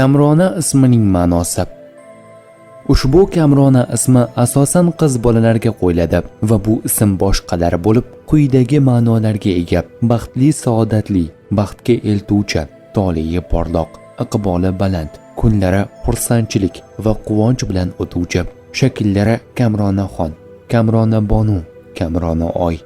Kamrona ismining ma'nosi. Ushbu Kamrona ismi asosan qiz bolalarga qo'yiladi va bu ism boshqalari bo'lib, quyidagi ma'nolarga ega: baxtli, saodatli, baxtga eltuvchi, toliyi porloq, iqboli baland, kunlari xursandchilik va quvonch bilan o'tuvchi. Shakllari Kamrona xon, Kamrona bonu, Kamrona oy.